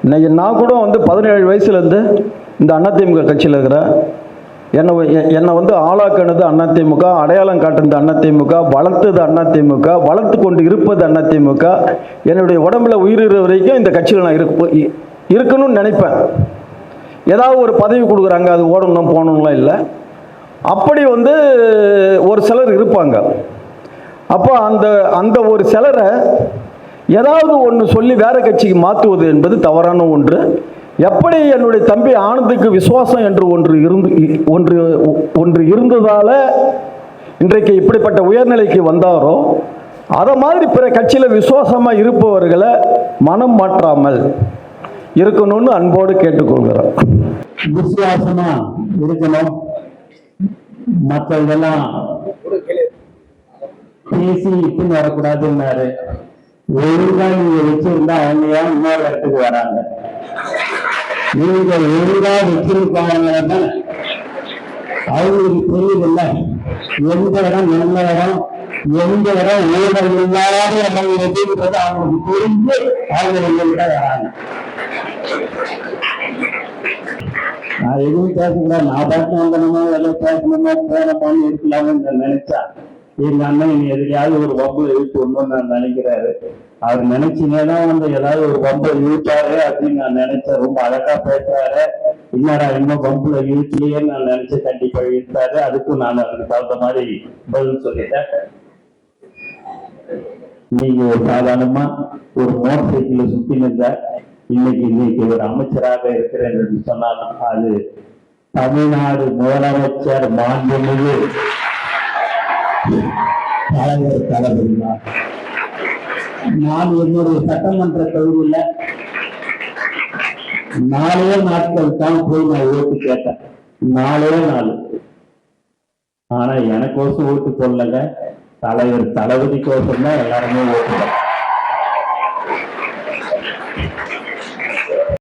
இன்னைக்கு நான் கூட வந்து 17 வயசுலேருந்து இந்த அதிமுக கட்சியில் இருக்கிறேன். என்னை வந்து ஆளாக்கினது அதிமுக, அடையாளம் காட்டுனது அதிமுக, வளர்த்தது அதிமுக, வளர்த்து கொண்டு இருப்பது அதிமுக. என்னுடைய உடம்புல உயிர் இருக்கிற வரைக்கும் இந்த கட்சியில் நான் இருக்கணும்னு நினைப்பேன். ஏதாவது ஒரு பதவி கொடுக்குறாங்க, அது ஓடணும் போகணும்லாம் இல்லை. அப்படி வந்து ஒரு சிலர் இருப்பாங்க. அப்போ அந்த ஒரு சிலரை ஏதாவது ஒன்று சொல்லி வேற கட்சிக்கு மாற்றுவது என்பது தவறான ஒன்று. எப்படி என்னுடைய தம்பி ஆனந்துக்கு விசுவாசம் என்று ஒன்று இருந்ததால இன்றைக்கு இப்படிப்பட்ட உயர்நிலைக்கு வந்தாரோ, அதை மாதிரி பிற கட்சியில் விசுவாசமாக இருப்பவர்களை மனம் மாற்றாமல் இருக்கணும்னு அன்போடு கேட்டுக்கொள்கிறோம். விசுவாசமா இருக்கணும். மக்கள்லாம் பேசி இட்டுன்னு வரக்கூடாதுன்னாரு. ஒழுங்கா நீங்க வச்சிருந்தா அவங்க ஏன் இன்னொரு இடத்துக்கு வராங்க? நீங்க ஒழுங்கா வச்சிருக்காங்க, அவங்களுக்கு தெரியுதுல்ல எந்த இடம் நல்ல இடம், எந்த இடம் ஊழல் இல்லாத இடம் எதுன்றது அவங்களுக்கு தெரிஞ்சு அவங்க எங்கள்கிட்ட வராங்க. நான் எதுவும் பேசக்கூடாது, நான் பேசணும் வந்தனமோ எதை பேசணுமோ போனோம்னு இருக்கலாம்னு நினைச்சா எங்க அண்ணன் இனி எதுலையாவது ஒரு வம்புல இழுத்து நான் நினைக்கிறாரு. அவர் நினைச்சீங்கன்னா வந்து ஏதாவது ஒரு வம்புல இழுத்தாரு அப்படின்னு நான் நினைச்சேன். ரொம்ப அழகா பேசுறாரு, என்னடா இன்னும் வம்புல இழுக்கலையே நான் நினைச்சு கண்டிப்பா இழுத்தாரு. அதுக்கும் நான் அதுக்கு தகுந்த மாதிரி பதில் சொல்லிட்டேன். நீங்க ஒரு சாதாரணமா ஒரு மோட்டார் சைக்கிள சுத்தினுங்க, இன்னைக்கு ஒரு அமைச்சராக இருக்கிறேன் என்று சொன்னால் அது தமிழ்நாடு முதலமைச்சர் மாண்புமிகு தலைவர் தளபதி தான். நான் என்னுடைய சட்டமன்ற தொகுதியில 4 நாட்கள் தான் போய் நான் ஓட்டு கேட்டேன். 4 நாள். ஆனா எனக்கோசம் ஓட்டு போடலங்க, தலைவர் தளபதிக்கோசம் தான் எல்லாருமே ஓட்டு.